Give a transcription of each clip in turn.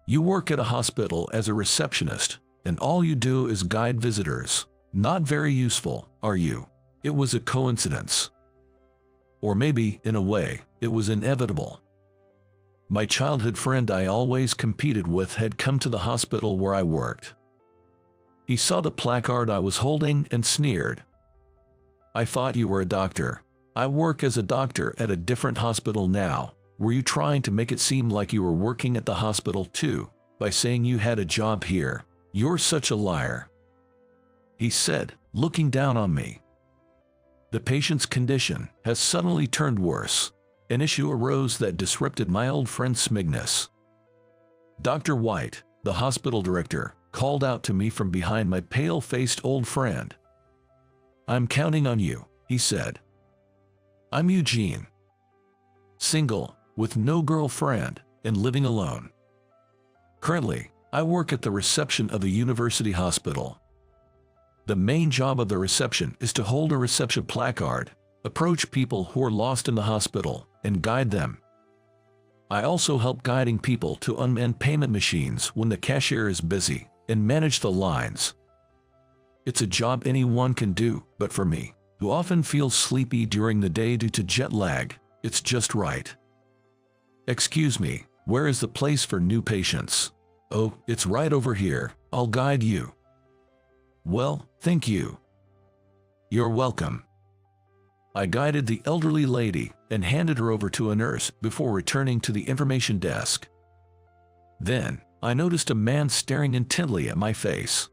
You work at a hospital as a receptionist, and all you do is guide visitors. Not very useful, are you? It was a coincidence. Or maybe, in a way, it was inevitable. My childhood friend I always competed with had come to the hospital where I worked. He saw the placard I was holding and sneered. "I thought you were a doctor." "I work as a doctor at a different hospital now." "Were you trying to make it seem like you were working at the hospital too, by saying you had a job here? You're such a liar," he said, looking down on me. The patient's condition has suddenly turned worse. An issue arose that disrupted my old friend's smugness. Dr. White, the hospital director, called out to me from behind my pale-faced old friend. "I'm counting on you," he said. "I'm Eugene. Single, with no girlfriend, and living alone. Currently, I work at the reception of a university hospital. The main job of the reception is to hold a reception placard, approach people who are lost in the hospital, and guide them. I also help guiding people to unmanned payment machines when the cashier is busy, and manage the lines. It's a job anyone can do, but for me, who often feels sleepy during the day due to jet lag, it's just right. Excuse me, where is the place for new patients? Oh, it's right over here. I'll guide you. Well, thank you. You're welcome. I guided the elderly lady and handed her over to a nurse before returning to the information desk. Then, I noticed a man staring intently at my face.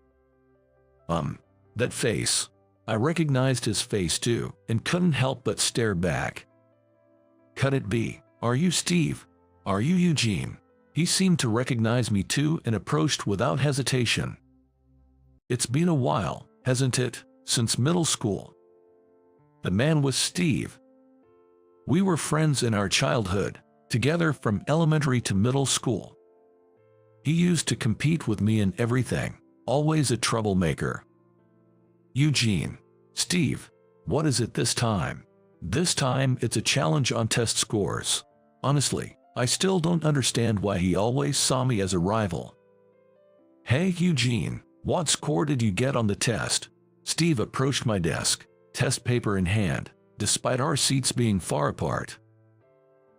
That face. I recognized his face too, and couldn't help but stare back. Could it be? "Are you Steve? Are you Eugene?" He seemed to recognize me too and approached without hesitation. "It's been a while, hasn't it, since middle school?" The man was Steve. We were friends in our childhood, together from elementary to middle school. He used to compete with me in everything, always a troublemaker. "Eugene. Steve. What is it this time?" "This time it's a challenge on test scores. Honestly, I still don't understand why he always saw me as a rival." "Hey Eugene, what score did you get on the test?" Steve approached my desk, test paper in hand, despite our seats being far apart.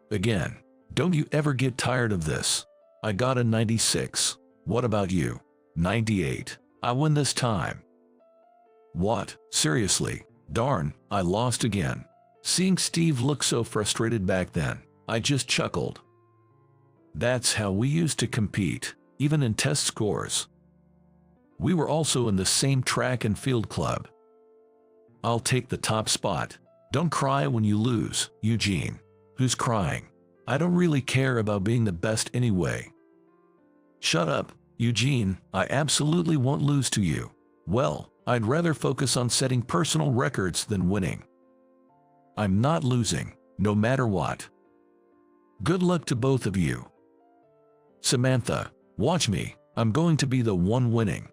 "Again, don't you ever get tired of this?" "I got a 96. What about you?" 98. "I win this time." "What? Seriously? Darn, I lost again." Seeing Steve look so frustrated back then, I just chuckled. That's how we used to compete, even in test scores. We were also in the same track and field club. "I'll take the top spot. Don't cry when you lose, Eugene." "Who's crying? I don't really care about being the best anyway." "Shut up, Eugene, I absolutely won't lose to you." "Well, I'd rather focus on setting personal records than winning." "I'm not losing, no matter what." "Good luck to both of you." "Samantha, watch me, I'm going to be the one winning."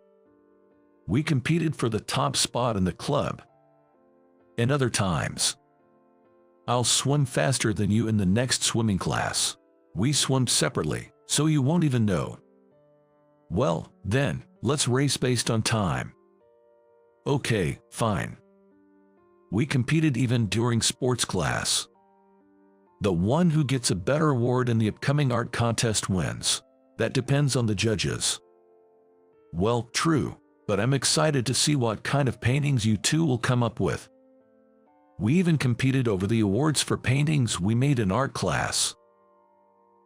We competed for the top spot in the club. And other times, "I'll swim faster than you in the next swimming class." We swim separately, so you won't even know. "Well, then, let's race based on time." "Okay, fine." We competed even during sports class. The one who gets a better award in the upcoming art contest wins. That depends on the judges. Well, true, but I'm excited to see what kind of paintings you two will come up with. We even competed over the awards for paintings we made in art class.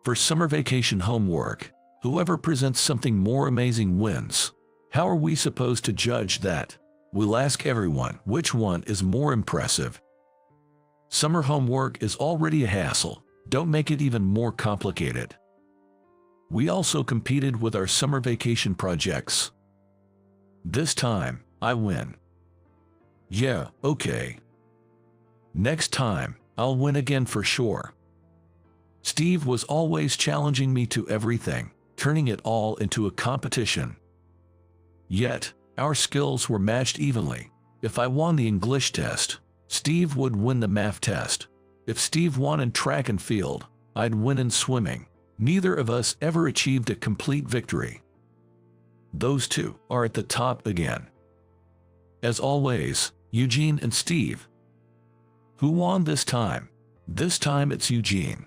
For summer vacation homework, whoever presents something more amazing wins. How are we supposed to judge that? We'll ask everyone which one is more impressive. Summer homework is already a hassle, don't make it even more complicated. We also competed with our summer vacation projects. This time, I win. Yeah, okay. Next time, I'll win again for sure. Steve was always challenging me to everything, turning it all into a competition. Yet, our skills were matched evenly. If I won the English test, Steve would win the math test. If Steve won in track and field, I'd win in swimming. Neither of us ever achieved a complete victory. Those two are at the top again. As always, Eugene and Steve. Who won this time? This time it's Eugene.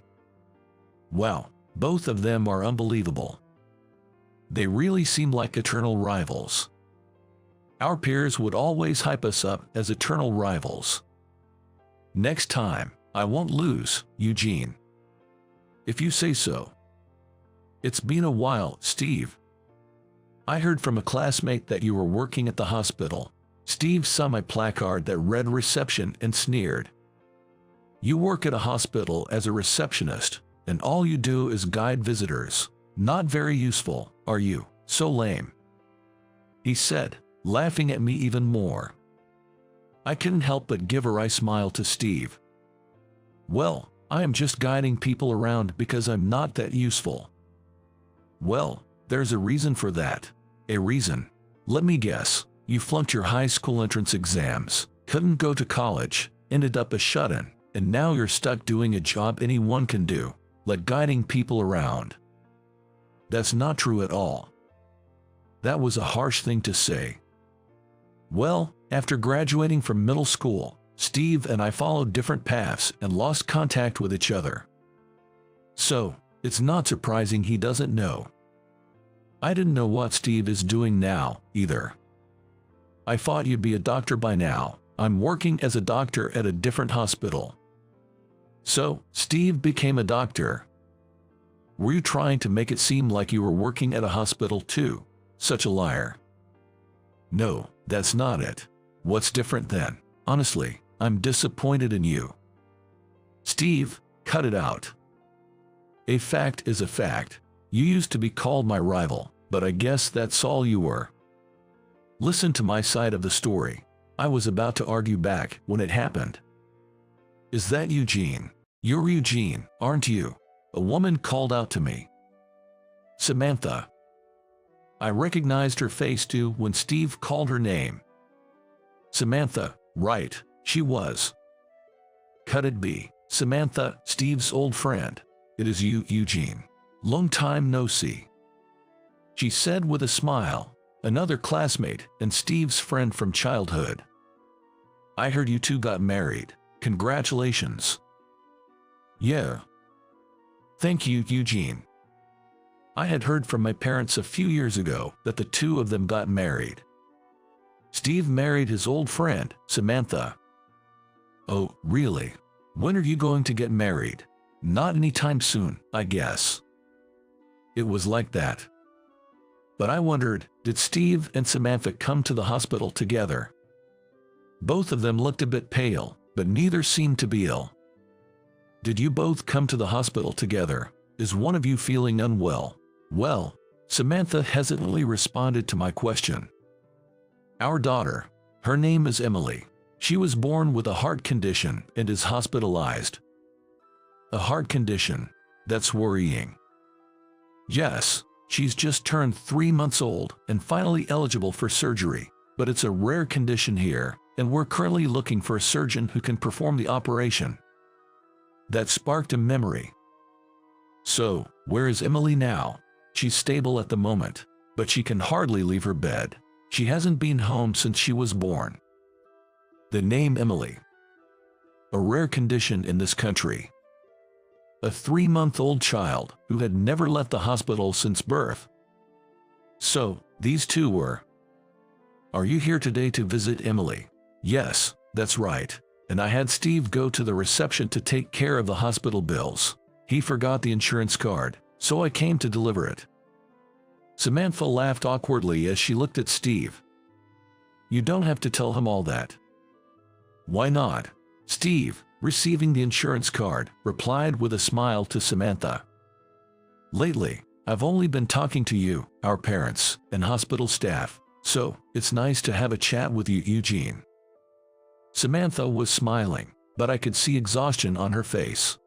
Wow, both of them are unbelievable. They really seem like eternal rivals. Our peers would always hype us up as eternal rivals. Next time, I won't lose, Eugene. If you say so. It's been a while, Steve. I heard from a classmate that you were working at the hospital. Steve saw my placard that read reception and sneered. You work at a hospital as a receptionist, and all you do is guide visitors. Not very useful, are you? So lame. He said, laughing at me even more. I couldn't help but give a wry smile to Steve. Well, I am just guiding people around because I'm not that useful. Well, there's a reason for that. A reason. Let me guess. You flunked your high school entrance exams, couldn't go to college, ended up a shut-in, and now you're stuck doing a job anyone can do, like guiding people around. That's not true at all. That was a harsh thing to say. Well, after graduating from middle school, Steve and I followed different paths and lost contact with each other. So, it's not surprising he doesn't know. I didn't know what Steve is doing now, either. I thought you'd be a doctor by now. I'm working as a doctor at a different hospital. So, Steve became a doctor. Were you trying to make it seem like you were working at a hospital too? Such a liar. No, that's not it. What's different then? Honestly, I'm disappointed in you. Steve, cut it out. A fact is a fact. You used to be called my rival, but I guess that's all you were. Listen to my side of the story. I was about to argue back when it happened. Is that Eugene? You're Eugene, aren't you? A woman called out to me. Samantha. I recognized her face too when Steve called her name. Samantha, right, she was. Could it be Samantha, Steve's old friend? It is you, Eugene. Long time no see. She said with a smile. Another classmate and Steve's friend from childhood. I heard you two got married. Congratulations. Yeah. Thank you, Eugene. I had heard from my parents a few years ago that the two of them got married. Steve married his old friend, Samantha. Oh, really? When are you going to get married? Not anytime soon, I guess. It was like that. But I wondered, did Steve and Samantha come to the hospital together? Both of them looked a bit pale, but neither seemed to be ill. Did you both come to the hospital together? Is one of you feeling unwell? Well, Samantha hesitantly responded to my question. Our daughter, her name is Emily. She was born with a heart condition and is hospitalized. A heart condition? That's worrying. Yes. She's just turned 3 months old and finally eligible for surgery, but it's a rare condition here, and we're currently looking for a surgeon who can perform the operation. That sparked a memory. So, where is Emily now? She's stable at the moment, but she can hardly leave her bed. She hasn't been home since she was born. The name Emily. A rare condition in this country. A 3-month-old child who had never left the hospital since birth. So, these two were. Are you here today to visit Emily? Yes, that's right. And I had Steve go to the reception to take care of the hospital bills. He forgot the insurance card, so I came to deliver it. Samantha laughed awkwardly as she looked at Steve. You don't have to tell him all that. Why not? Steve, receiving the insurance card, replied with a smile to Samantha. Lately, I've only been talking to you, our parents, and hospital staff, so it's nice to have a chat with you, Eugene. Samantha was smiling, but I could see exhaustion on her face.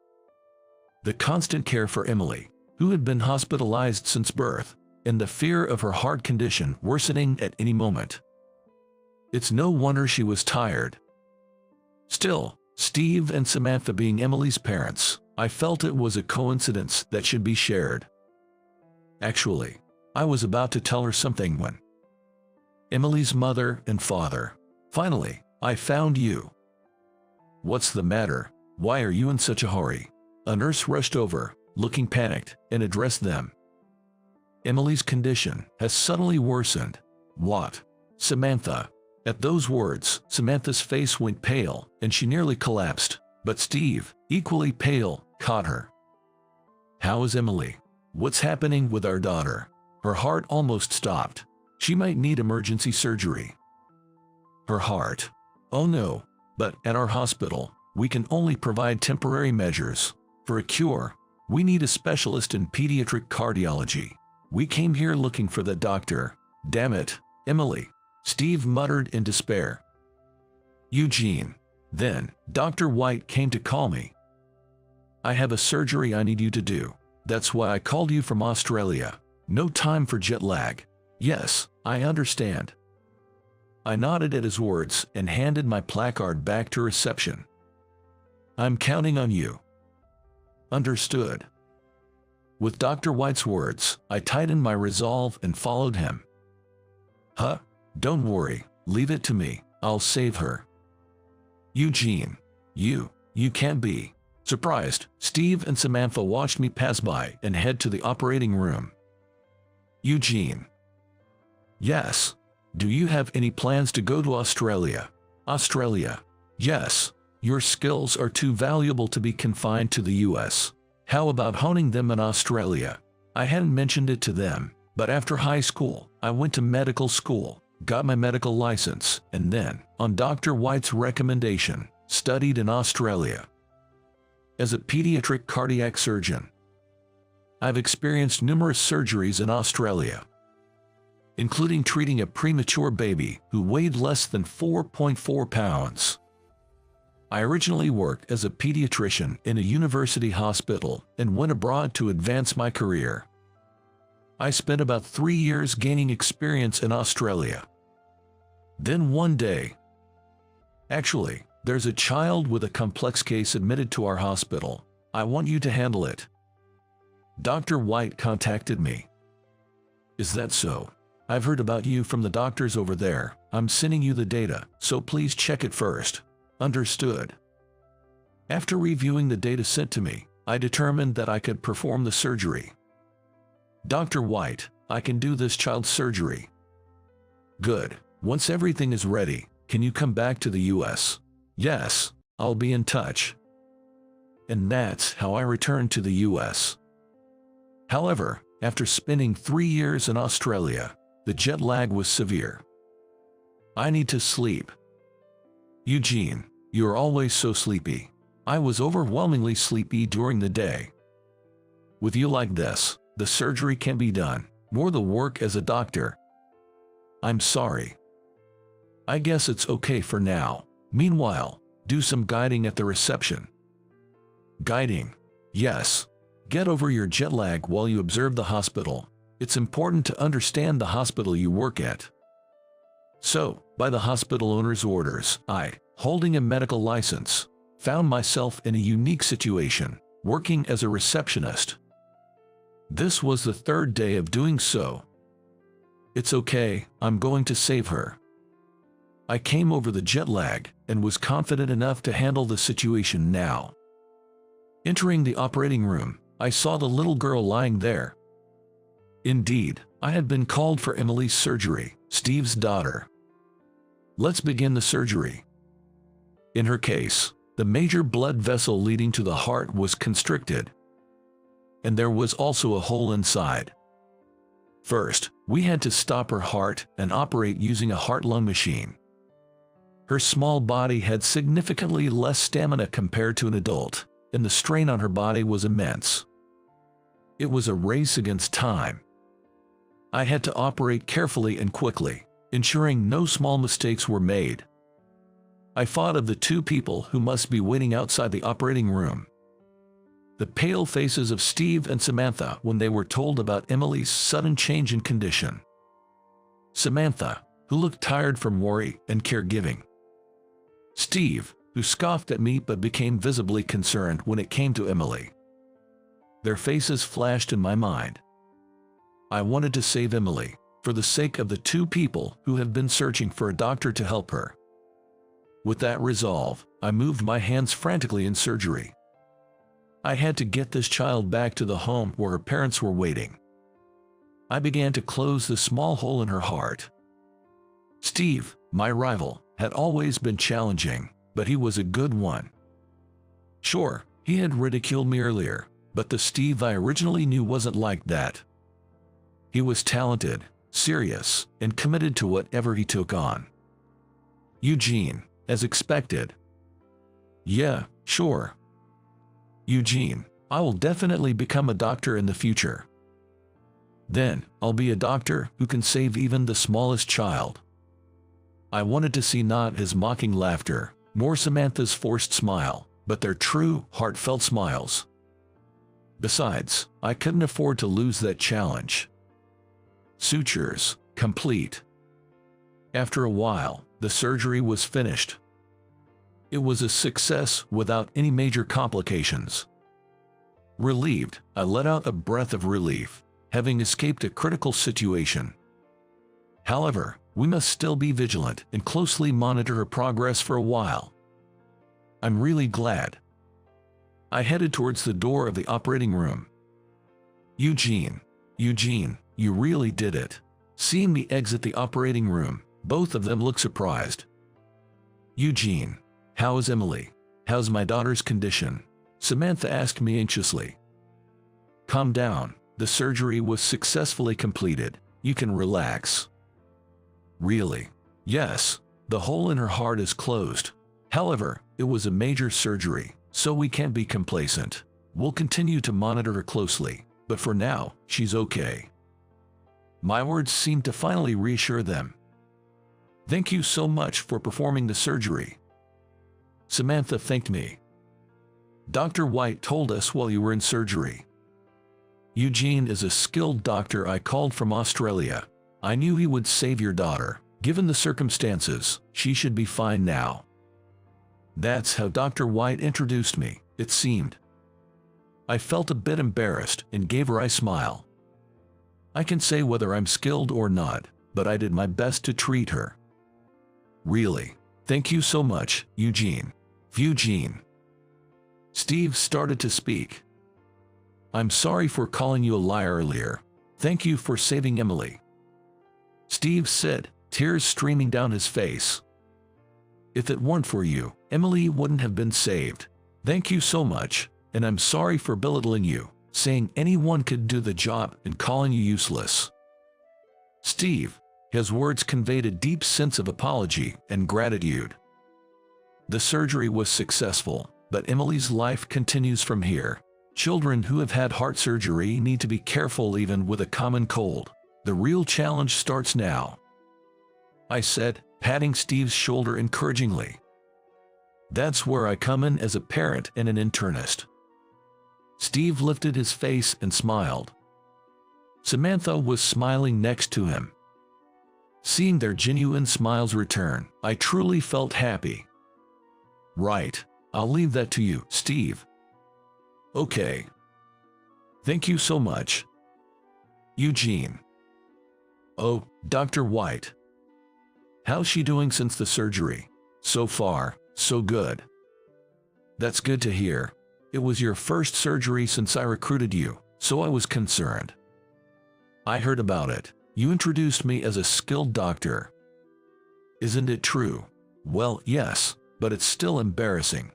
The constant care for Emily, who had been hospitalized since birth, and the fear of her heart condition worsening at any moment. It's no wonder she was tired. Still, Steve and Samantha being Emily's parents, I felt it was a coincidence that should be shared. Actually, I was about to tell her something when Emily's mother and father. Finally, I found you. What's the matter? Why are you in such a hurry? A nurse rushed over, looking panicked, and addressed them. Emily's condition has suddenly worsened. What? Samantha. At those words, Samantha's face went pale, and she nearly collapsed. But Steve, equally pale, caught her. How is Emily? What's happening with our daughter? Her heart almost stopped. She might need emergency surgery. Her heart? Oh no. But at our hospital, we can only provide temporary measures. For a cure, we need a specialist in pediatric cardiology. We came here looking for the doctor. Damn it, Emily. Steve muttered in despair. Eugene. Then, Dr. White came to call me. I have a surgery I need you to do. That's why I called you from Australia. No time for jet lag. Yes, I understand. I nodded at his words and handed my placard back to reception. I'm counting on you. Understood. With Dr. White's words, I tightened my resolve and followed him. Huh? Don't worry, leave it to me. I'll save her. Eugene. You can't be. Surprised, Steve and Samantha watched me pass by and head to the operating room. Eugene. Yes. Do you have any plans to go to Australia? Australia. Yes. Your skills are too valuable to be confined to the US. How about honing them in Australia? I hadn't mentioned it to them, but after high school, I went to medical school, got my medical license, and then, on Dr. White's recommendation, studied in Australia. As a pediatric cardiac surgeon, I've experienced numerous surgeries in Australia, including treating a premature baby who weighed less than 4.4 pounds. I originally worked as a pediatrician in a university hospital and went abroad to advance my career. I spent about 3 years gaining experience in Australia. Then one day, actually, there's a child with a complex case admitted to our hospital. I want you to handle it. Dr. White contacted me. Is that so? I've heard about you from the doctors over there. I'm sending you the data, so please check it first. Understood. After reviewing the data sent to me, I determined that I could perform the surgery. Dr. White, I can do this child's surgery. Good. Once everything is ready, can you come back to the US? Yes, I'll be in touch. And that's how I returned to the US. However, after spending 3 years in Australia, the jet lag was severe. I need to sleep. Eugene, you're always so sleepy. I was overwhelmingly sleepy during the day. With you like this, the surgery can be done. More the work as a doctor. I'm sorry. I guess it's okay for now. Meanwhile, do some guiding at the reception. Guiding? Yes. Get over your jet lag while you observe the hospital. It's important to understand the hospital you work at. So, by the hospital owner's orders, I, holding a medical license, found myself in a unique situation, working as a receptionist. This was the 3rd day of doing so. It's okay, I'm going to save her. I came over the jet lag and was confident enough to handle the situation now. Entering the operating room, I saw the little girl lying there. Indeed, I had been called for Emily's surgery, Steve's daughter. Let's begin the surgery. In her case, the major blood vessel leading to the heart was constricted, and there was also a hole inside. First, we had to stop her heart and operate using a heart-lung machine. Her small body had significantly less stamina compared to an adult, and the strain on her body was immense. It was a race against time. I had to operate carefully and quickly, ensuring no small mistakes were made. I thought of the 2 people who must be waiting outside the operating room. The pale faces of Steve and Samantha when they were told about Emily's sudden change in condition. Samantha, who looked tired from worry and caregiving. Steve, who scoffed at me but became visibly concerned when it came to Emily. Their faces flashed in my mind. I wanted to save Emily, for the sake of the two people who have been searching for a doctor to help her. With that resolve, I moved my hands frantically in surgery. I had to get this child back to the home where her parents were waiting. I began to close the small hole in her heart. Steve, my rival, had always been challenging, but he was a good one. Sure, he had ridiculed me earlier, but the Steve I originally knew wasn't like that. He was talented, serious, and committed to whatever he took on. Eugene, as expected. Yeah, sure. Eugene, I will definitely become a doctor in the future. Then, I'll be a doctor who can save even the smallest child. I wanted to see not his mocking laughter, nor Samantha's forced smile, but their true, heartfelt smiles. Besides, I couldn't afford to lose that challenge. Sutures, complete. After a while, the surgery was finished. It was a success without any major complications. Relieved, I let out a breath of relief, having escaped a critical situation. However, we must still be vigilant and closely monitor her progress for a while. I'm really glad. I headed towards the door of the operating room. Eugene, you really did it. Seeing me exit the operating room, both of them looked surprised. Eugene, how is Emily? How's my daughter's condition? Samantha asked me anxiously. Calm down, the surgery was successfully completed. You can relax. Really? Yes, the hole in her heart is closed. However, it was a major surgery, so we can't be complacent. We'll continue to monitor her closely, but for now, she's okay. My words seemed to finally reassure them. Thank you so much for performing the surgery. Samantha thanked me. Dr. White told us while you were in surgery. Eugene is a skilled doctor I called from Australia. I knew he would save your daughter. Given the circumstances, she should be fine now. That's how Dr. White introduced me, it seemed. I felt a bit embarrassed and gave her a smile. I can say whether I'm skilled or not, but I did my best to treat her. Really, thank you so much, Eugene. Eugene. Steve started to speak. I'm sorry for calling you a liar earlier. Thank you for saving Emily. Steve said, tears streaming down his face. If it weren't for you, Emily wouldn't have been saved. Thank you so much, and I'm sorry for belittling you, saying anyone could do the job and calling you useless. Steve, his words conveyed a deep sense of apology and gratitude. The surgery was successful, but Emily's life continues from here. Children who have had heart surgery need to be careful even with a common cold. The real challenge starts now. I said, patting Steve's shoulder encouragingly. That's where I come in as a parent and an internist. Steve lifted his face and smiled. Samantha was smiling next to him. Seeing their genuine smiles return, I truly felt happy. Right, I'll leave that to you, Steve. Okay. Thank you so much. Eugene. Oh, Dr. White. How's she doing since the surgery? So far, so good. That's good to hear. It was your first surgery since I recruited you, so I was concerned. I heard about it. You introduced me as a skilled doctor. Isn't it true? Well, yes, but it's still embarrassing.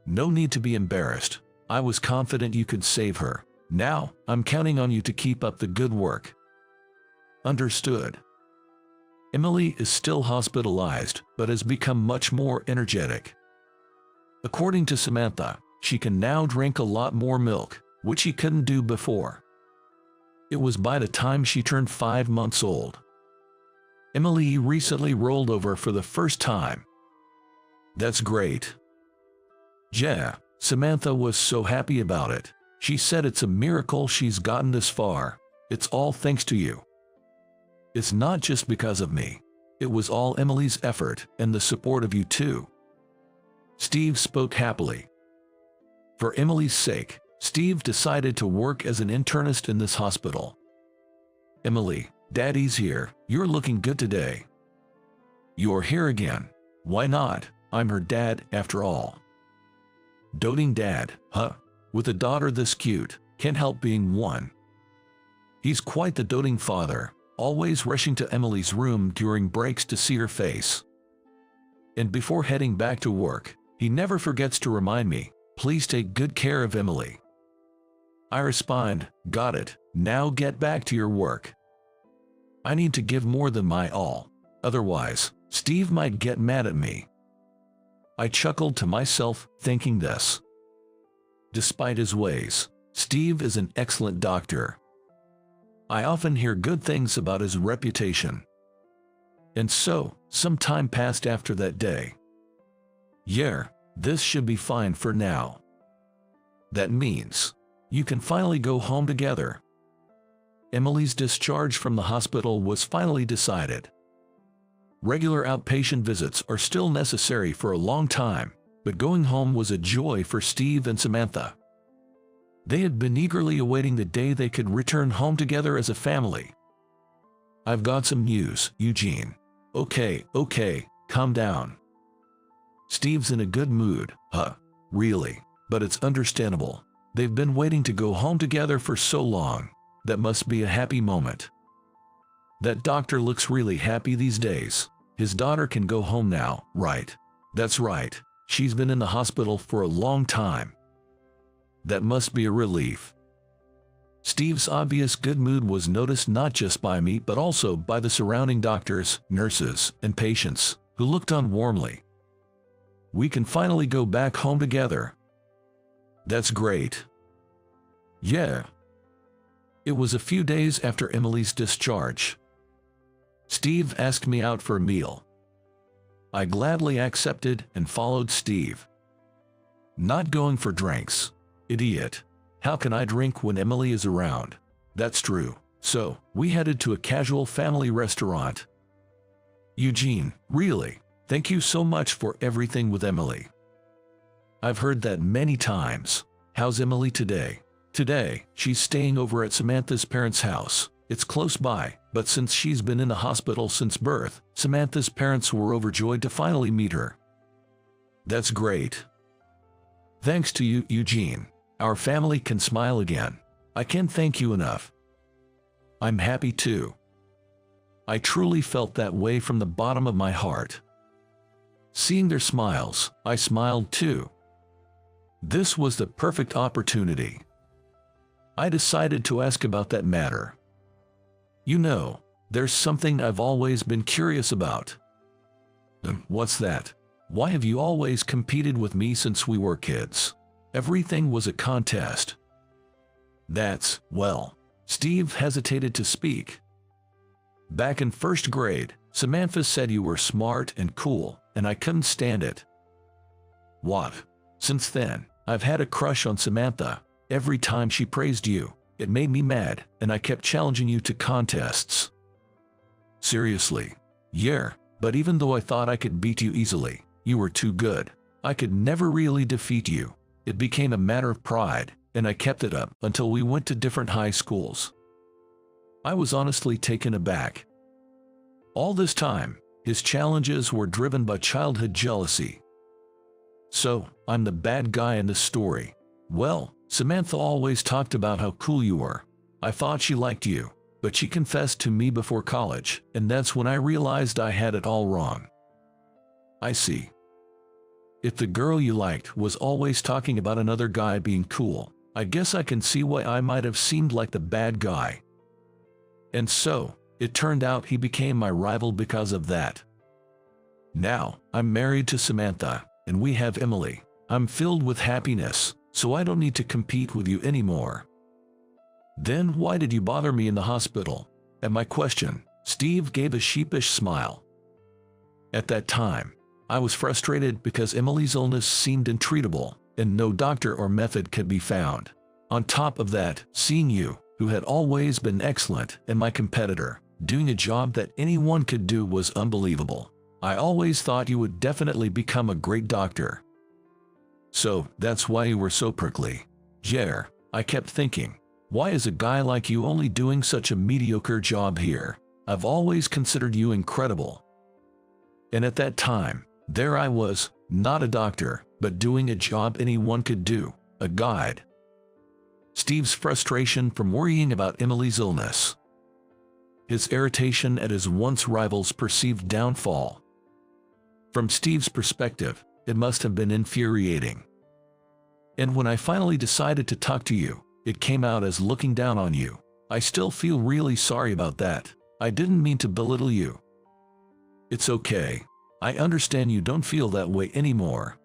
No need to be embarrassed. I was confident you could save her. Now, I'm counting on you to keep up the good work. Understood. Emily is still hospitalized, but has become much more energetic. According to Samantha, she can now drink a lot more milk, which she couldn't do before. It was by the time she turned 5 months old. Emily recently rolled over for the first time. That's great. Yeah, Samantha was so happy about it. She said it's a miracle she's gotten this far. It's all thanks to you. It's not just because of me. It was all Emily's effort and the support of you too. Steve spoke happily. For Emily's sake, Steve decided to work as an internist in this hospital. Emily, Daddy's here. You're looking good today. You're here again. Why not? I'm her dad, after all. Doting dad, huh? With a daughter this cute, can't help being one. He's quite the doting father, always rushing to Emily's room during breaks to see her face. And before heading back to work, he never forgets to remind me, please take good care of Emily. I respond, got it, now get back to your work. I need to give more than my all, otherwise, Steve might get mad at me. I chuckled to myself, thinking this. Despite his ways, Steve is an excellent doctor. I often hear good things about his reputation. And so, some time passed after that day. Yeah, this should be fine for now. That means, you can finally go home together. Emily's discharge from the hospital was finally decided. Regular outpatient visits are still necessary for a long time, but going home was a joy for Steve and Samantha. They had been eagerly awaiting the day they could return home together as a family. I've got some news, Eugene. Okay, calm down. Steve's in a good mood, huh? Really? But it's understandable. They've been waiting to go home together for so long. That must be a happy moment. That doctor looks really happy these days. His daughter can go home now, right? That's right. She's been in the hospital for a long time. That must be a relief. Steve's obvious good mood was noticed not just by me but also by the surrounding doctors, nurses, and patients, who looked on warmly. We can finally go back home together. That's great. Yeah. It was a few days after Emily's discharge. Steve asked me out for a meal. I gladly accepted and followed Steve. Not going for drinks. Idiot. How can I drink when Emily is around? That's true. So, we headed to a casual family restaurant. Eugene, really, thank you so much for everything with Emily. I've heard that many times. How's Emily today? Today, she's staying over at Samantha's parents' house. It's close by, but since she's been in the hospital since birth, Samantha's parents were overjoyed to finally meet her. That's great. Thanks to you, Eugene. Our family can smile again. I can't thank you enough. I'm happy too. I truly felt that way from the bottom of my heart. Seeing their smiles, I smiled too. This was the perfect opportunity. I decided to ask about that matter. You know, there's something I've always been curious about. What's that? Why have you always competed with me since we were kids? Everything was a contest. That's, well, Steve hesitated to speak. Back in first grade, Samantha said you were smart and cool, and I couldn't stand it. What? Since then, I've had a crush on Samantha. Every time she praised you, it made me mad, and I kept challenging you to contests. Seriously? Yeah, but even though I thought I could beat you easily, you were too good. I could never really defeat you. It became a matter of pride, and I kept it up until we went to different high schools. I was honestly taken aback. All this time, his challenges were driven by childhood jealousy. So, I'm the bad guy in this story. Well, Samantha always talked about how cool you were. I thought she liked you, but she confessed to me before college, and that's when I realized I had it all wrong. I see. If the girl you liked was always talking about another guy being cool, I guess I can see why I might have seemed like the bad guy. And so, it turned out he became my rival because of that. Now, I'm married to Samantha, and we have Emily. I'm filled with happiness, so I don't need to compete with you anymore. Then why did you bother me in the hospital? At my question, Steve gave a sheepish smile. At that time, I was frustrated because Emily's illness seemed intreatable, and no doctor or method could be found. On top of that, seeing you, who had always been excellent, and my competitor, doing a job that anyone could do was unbelievable. I always thought you would definitely become a great doctor. So, that's why you were so prickly. Yeah, I kept thinking, why is a guy like you only doing such a mediocre job here? I've always considered you incredible. And at that time, there I was, not a doctor, but doing a job anyone could do, a guide. Steve's frustration from worrying about Emily's illness. His irritation at his once rival's perceived downfall. From Steve's perspective, it must have been infuriating. And when I finally decided to talk to you, it came out as looking down on you. I still feel really sorry about that. I didn't mean to belittle you. It's okay. I understand you don't feel that way anymore.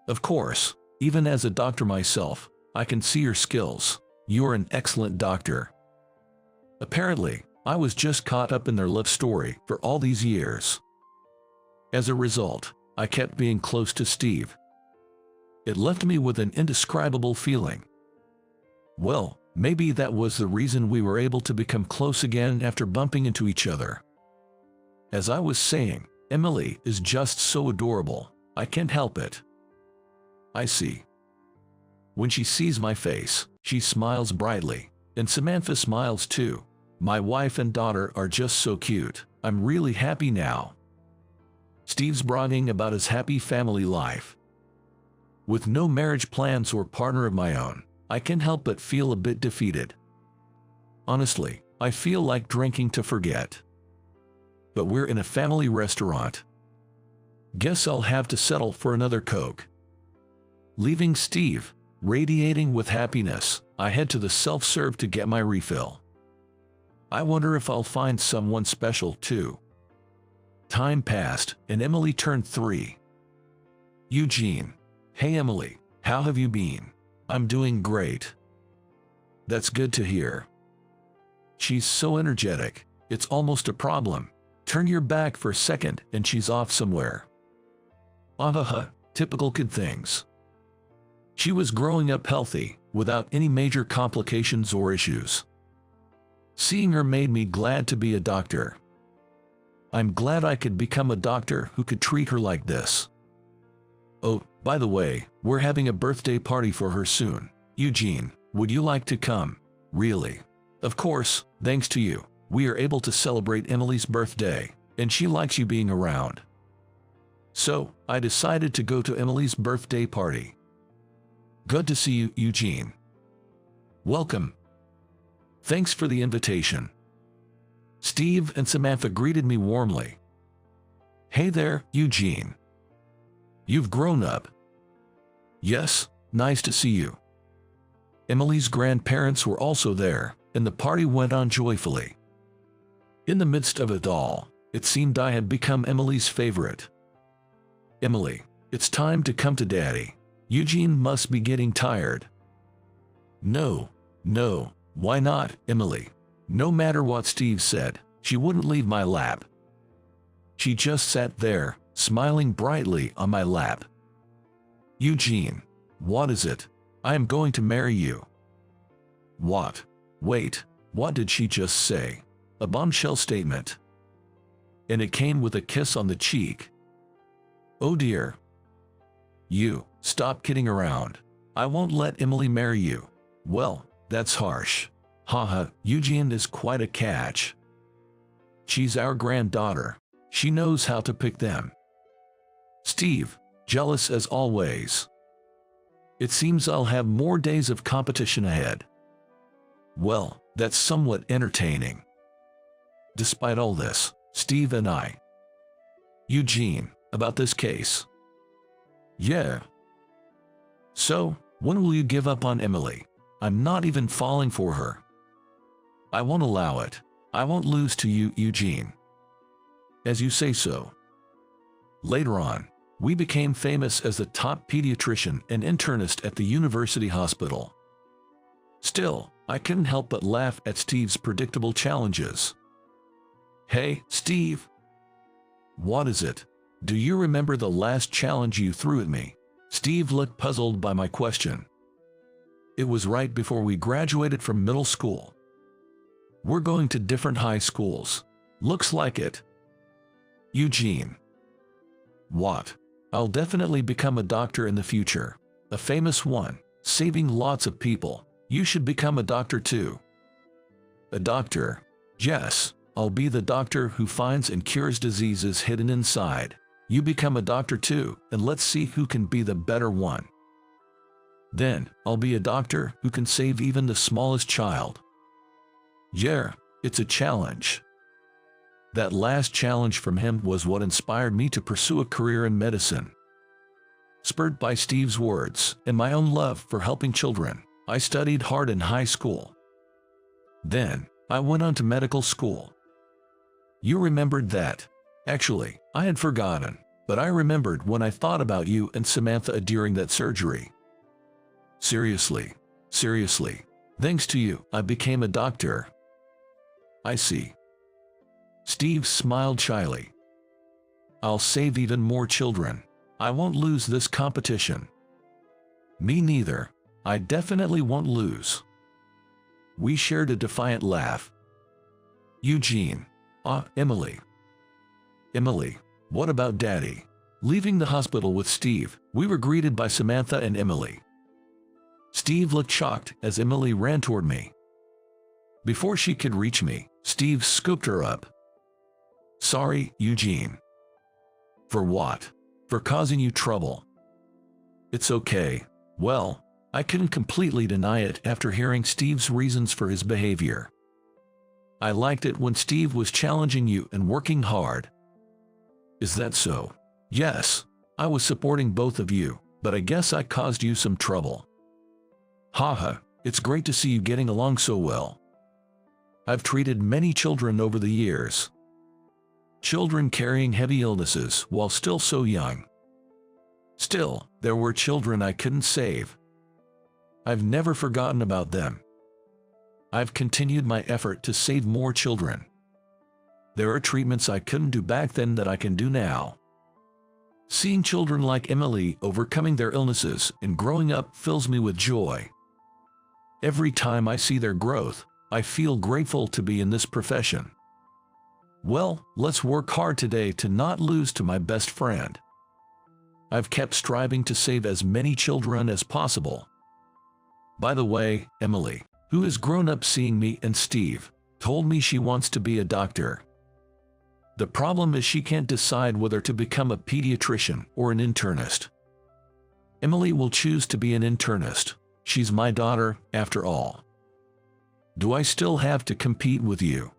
Of course, even as a doctor myself, I can see your skills. You're an excellent doctor. Apparently, I was just caught up in their love story for all these years. As a result, I kept being close to Steve. It left me with an indescribable feeling. Well, maybe that was the reason we were able to become close again after bumping into each other. As I was saying, Emily is just so adorable. I can't help it. I see. When she sees my face, she smiles brightly, and Samantha smiles too. My wife and daughter are just so cute. I'm really happy now. Steve's bragging about his happy family life. With no marriage plans or partner of my own, I can't help but feel a bit defeated. Honestly, I feel like drinking to forget. But we're in a family restaurant. Guess I'll have to settle for another Coke. Leaving Steve, radiating with happiness, I head to the self-serve to get my refill. I wonder if I'll find someone special too. Time passed, and Emily turned 3. Eugene. Hey Emily, how have you been? I'm doing great. That's good to hear. She's so energetic, it's almost a problem. Turn your back for a second and she's off somewhere. Typical kid things. She was growing up healthy, without any major complications or issues. Seeing her made me glad to be a doctor. I'm glad I could become a doctor who could treat her like this. Oh, by the way, we're having a birthday party for her soon. Eugene, would you like to come? Really? Of course, thanks to you, we are able to celebrate Emily's birthday, and she likes you being around. So, I decided to go to Emily's birthday party. Good to see you, Eugene. Welcome. Thanks for the invitation. Steve and Samantha greeted me warmly. Hey there, Eugene. You've grown up. Yes, nice to see you. Emily's grandparents were also there, and the party went on joyfully. In the midst of it all, it seemed I had become Emily's favorite. Emily, it's time to come to Daddy. Eugene must be getting tired. No, why not, Emily? No matter what Steve said, she wouldn't leave my lap. She just sat there, smiling brightly on my lap. Eugene, what is it? I am going to marry you. What? Wait, what did she just say? A bombshell statement. And it came with a kiss on the cheek. Oh dear. You, stop kidding around. I won't let Emily marry you. Well, that's harsh. Haha, Eugene is quite a catch. She's our granddaughter. She knows how to pick them. Steve, jealous as always. It seems I'll have more days of competition ahead. Well, that's somewhat entertaining. Despite all this, Steve and I. Eugene, about this case. Yeah. So, when will you give up on Emily? I'm not even falling for her. I won't allow it. I won't lose to you, Eugene. As you say so. Later on, we became famous as the top pediatrician and internist at the university hospital. Still, I couldn't help but laugh at Steve's predictable challenges. Hey, Steve. What is it? Do you remember the last challenge you threw at me? Steve looked puzzled by my question. It was right before we graduated from middle school. We're going to different high schools. Looks like it. Eugene. What? I'll definitely become a doctor in the future. A famous one, saving lots of people. You should become a doctor too. A doctor? Yes, I'll be the doctor who finds and cures diseases hidden inside. You become a doctor too, and let's see who can be the better one. Then, I'll be a doctor who can save even the smallest child. Yeah, it's a challenge. That last challenge from him was what inspired me to pursue a career in medicine. Spurred by Steve's words and my own love for helping children, I studied hard in high school. Then, I went on to medical school. You remembered that? Actually, I had forgotten, but I remembered when I thought about you and Samantha during that surgery. Seriously. Thanks to you, I became a doctor. I see. Steve smiled shyly. I'll save even more children. I won't lose this competition. Me neither. I definitely won't lose. We shared a defiant laugh. Eugene. Emily. Emily, what about Daddy? Leaving the hospital with Steve, we were greeted by Samantha and Emily. Steve looked shocked as Emily ran toward me. Before she could reach me, Steve scooped her up. Sorry, Eugene. For what? For causing you trouble. It's okay. Well, I couldn't completely deny it after hearing Steve's reasons for his behavior. I liked it when Steve was challenging you and working hard. Is that so? Yes, I was supporting both of you, but I guess I caused you some trouble. Haha, it's great to see you getting along so well. I've treated many children over the years. Children carrying heavy illnesses while still so young. Still, there were children I couldn't save. I've never forgotten about them. I've continued my effort to save more children. There are treatments I couldn't do back then that I can do now. Seeing children like Emily overcoming their illnesses and growing up fills me with joy. Every time I see their growth, I feel grateful to be in this profession. Well, let's work hard today to not lose to my best friend. I've kept striving to save as many children as possible. By the way, Emily, who has grown up seeing me and Steve, told me she wants to be a doctor. The problem is she can't decide whether to become a pediatrician or an internist. Emily will choose to be an internist. She's my daughter, after all. Do I still have to compete with you?